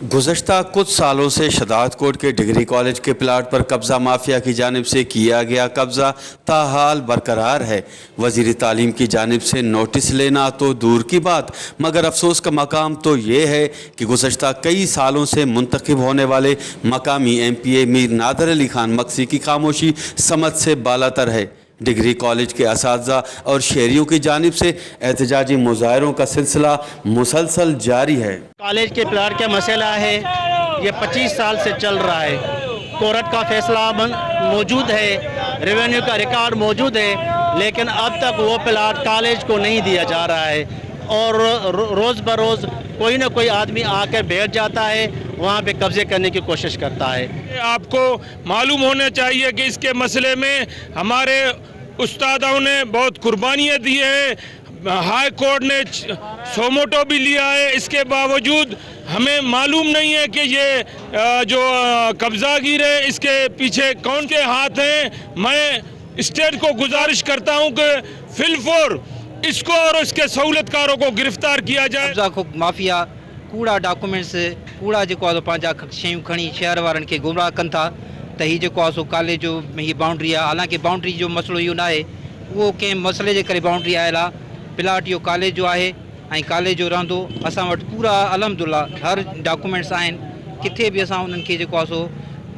गुज़श्ता कुछ सालों से शदात कोट के डिग्री कॉलेज के प्लाट पर कब्ज़ा माफिया की जानिब से किया गया कब्ज़ा ताहाल बरकरार है। वज़ीर तालीम की जानिब से नोटिस लेना तो दूर की बात, मगर अफसोस का मकाम तो ये है कि गुज़श्ता कई सालों से मुंतखब होने वाले मकामी MPA मीर नादर अली खान मक्सी की खामोशी समझ से बालातर है। डिग्री कॉलेज के असातिज़ा और शहरियों की जानिब से एहतजाजी मुज़ाहरों का सिलसिला मुसलसल जारी है। कॉलेज के प्लाट का मसला है, ये 25 साल से चल रहा है। कोर्ट का फैसला मौजूद है, रेवेन्यू का रिकॉर्ड मौजूद है, लेकिन अब तक वो प्लाट कॉलेज को नहीं दिया जा रहा है और रोज़ बरोज़ कोई ना कोई आदमी आकर बैठ जाता है, वहाँ पे कब्जे करने की कोशिश करता है। आपको मालूम होना चाहिए कि इसके मसले में हमारे उस्तादों ने बहुत कुर्बानियाँ दी हैं, हाई कोर्ट ने सोमोटो भी लिया है। इसके बावजूद हमें मालूम नहीं है कि ये जो कब्जागिर है इसके पीछे कौन के हाथ हैं। मैं स्टेट को गुजारिश करता हूँ कि फिलफोर इसको और इसके सहूलतकारों को गिरफ्तार किया जाए। कब्जा माफिया कूड़ा डॉक्यूमेंट्स कूड़ा जो आहे पंहिंजा शयूं खणी शहर वारनि खे गुमराह कनि था त हीअ जेको आहे सो कॉलेज जो हीअ बाउंड्री आहे। हालांकि बाउंड्री जो मसलो इहो न आहे, उहो कंहिं मसइले जे करे बाउंड्री आयल आहे। प्लाट इहो कॉलेज जो आहे ऐं कॉलेज जो रहंदो। असां वटि पूरा अल्हम्दुलिल्लाह हर डॉक्यूमेंट्स आहिनि, किथे बि असां उन्हनि खे जेको आहे सो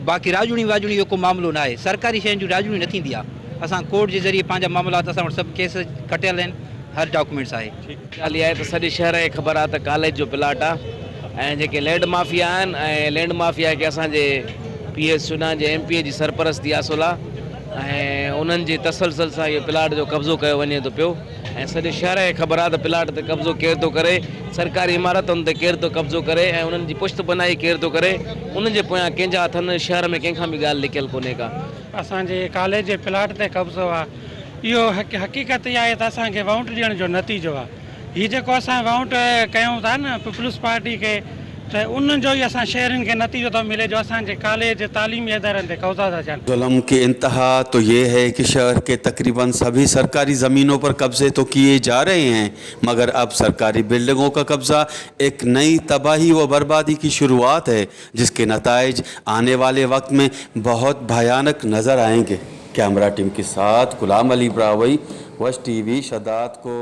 बाक़ी राजूणी वाजूणी जो को मामिलो न आहे। सरकारी शयुनि जी राजूणी न थींदी आहे। असां कोर्ट जे ज़रिए पंहिंजा मामलात असां वटि सभु केस कटियल आहिनि, हर डॉक्यूमेंट्स आहे। ॻाल्हि आहे त सॼे शहर खे ख़बर आहे त कॉलेज जो प्लाट आहे ऐं जेके लैंड माफिया आहिनि ऐं लैंड माफिया खे असांजे PS चुनाव जे MPA जी सरपरस्ती हासिलु आहे ऐं उन्हनि जे तसलसल सां इहो प्लाट जो कब्ज़ो कयो वञे थो पियो ऐं सॼे शहर खे ख़बर आहे त प्लाट ते कब्ज़ो केरु थो करे, सरकारी इमारतुनि ते केरु थो कब्ज़ो करे ऐं उन्हनि जी पुश्त बनाई केरु थो करे। उन्हनि जे पोयां कंहिंजा हथनि शहर में कंहिंखां बि ॻाल्हि लिकियल कोन्हे का। असांजे कॉलेज जे प्लाट ते कब्ज़ो आहे, इहो हक़ीक़त इहा आहे त असांखे वाउंट ॾियण जो नतीजो आहे। हीअ जेको असां वाउंट कयूं था न पीपल्स पार्टी खे, त उन जो ई असां शहरनि खे नतीजो थो मिले जो असांजे कॉलेज तालीमी इदारनि ते कब्ज़ा था थियनि। जुल्म की इंतहा तो ये है कि शहर के तकरीबन सभी सरकारी ज़मीनों पर कब्ज़े तो किए जा रहे हैं, मगर अब सरकारी बिल्डिंगों का कब्ज़ा एक नई तबाही व बर्बादी की शुरुआत है, जिसके नताइज आने वाले वक्त में बहुत भयानक नज़र आएंगे। कैमरा टीम के साथ गुलाम अली ब्रावई, वश TV शदात को।